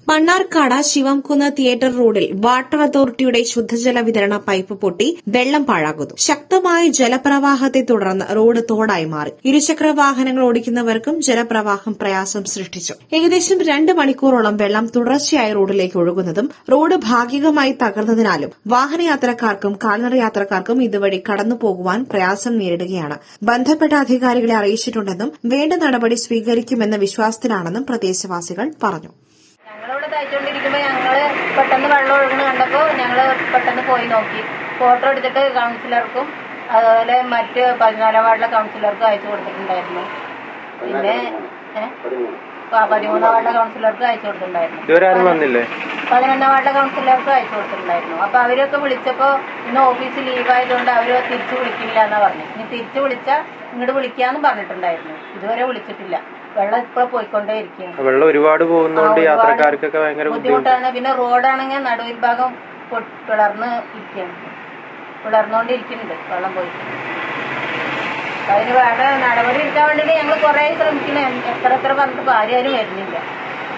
Mannarkkad ശിവംകുന്ന് theatre റോഡിൽ water അതോറിറ്റിയുടെ ശുദ്ധജല വിതരണ പൈപ്പ് പൊട്ടി വെള്ളം പാഴാകുന്നു. ശക്തമായ ജലപ്രവാഹത്തെ തുടർന്ന് റോഡ് തോടായി മാറി. ഇരുചക്ര വാഹനങ്ങൾ ഓടിക്കുന്നവർക്കും ജലപ്രവാഹം പ്രയാസം സൃഷ്ടിച്ചു. ഏകദേശം 2 മണിക്കൂറോളം വെള്ളം തുടർച്ചയായി റോഡിലേക്ക് ഒഴുകുന്നതും റോഡ് ഭാഗികമായി തകർന്നതിനാലും വാഹനയാത്രക്കാർക്കും കാൽനട യാത്രക്കാർക്കും ഇതുവഴി കടന്നുപോകുവാൻ പ്രയാസം നേരിടുകയാണ്. ബന്ധപ്പെട്ട അധികാരികളെ അറിയിച്ചിട്ടുണ്ടെന്നും വേണ്ട നടപടി സ്വീകരിക്കുമെന്ന വിശ്വാസത്തിലാണെന്നും പ്രദേശവാസികൾ പറഞ്ഞു. ഞങ്ങളിവിടെ തയ്ച്ചുകൊണ്ടിരിക്കുമ്പോൾ ഞങ്ങള് പെട്ടെന്ന് വെള്ളം ഒഴുകുന്ന കണ്ടപ്പോൾ ഞങ്ങള് പെട്ടെന്ന് പോയി നോക്കി. ഫോട്ടോ എടുത്തിട്ട് കൗൺസിലർക്കും അതുപോലെ മറ്റ് 14 വാർഡിലെ കൗൺസിലർക്കും അയച്ചു കൊടുത്തിട്ടുണ്ടായിരുന്നു. പിന്നെ 13 വാർഡിലെ കൗൺസിലർക്ക് അയച്ചു കൊടുത്തിട്ടുണ്ടായിരുന്നു. 11 വാർഡിലെ കൗൺസിലർക്ക് അയച്ചു കൊടുത്തിട്ടുണ്ടായിരുന്നു. അപ്പൊ അവരൊക്കെ വിളിച്ചപ്പോ ഇന്ന് ഓഫീസ് ലീവായതുകൊണ്ട് അവര് തിരിച്ചു വിളിക്കില്ല എന്നാ പറഞ്ഞു. ഇനി തിരിച്ചു വിളിച്ചാൽ ഇങ്ങോട്ട് വിളിക്കാന്ന് പറഞ്ഞിട്ടുണ്ടായിരുന്നു. ഇതുവരെ വിളിച്ചിട്ടില്ല. വെള്ളം ഇപ്പോൾ പോയിക്കൊണ്ടേ ഇരിക്കുകയാണ്. വെള്ളം ഒരുപാട് പോകുന്നതുകൊണ്ട് യാത്രക്കാർക്കൊക്കെ ഭയങ്കര ബുദ്ധിമുട്ടാണ്. പിന്നെ റോഡാണെങ്കിൽ നടുവിൽ ഭാഗം പിളർന്ന് ഇരിക്കുകയാണ്. പിളർന്നുകൊണ്ടിരിക്കുന്നുണ്ട് വെള്ളം പോയി. അതിന് വേണ്ട നടപടി എടുക്കാൻ വേണ്ടിയിട്ട് ഞങ്ങൾ കുറെ ശ്രമിക്കുന്നു. എത്ര പറഞ്ഞിട്ട് ആരും വരുന്നില്ല.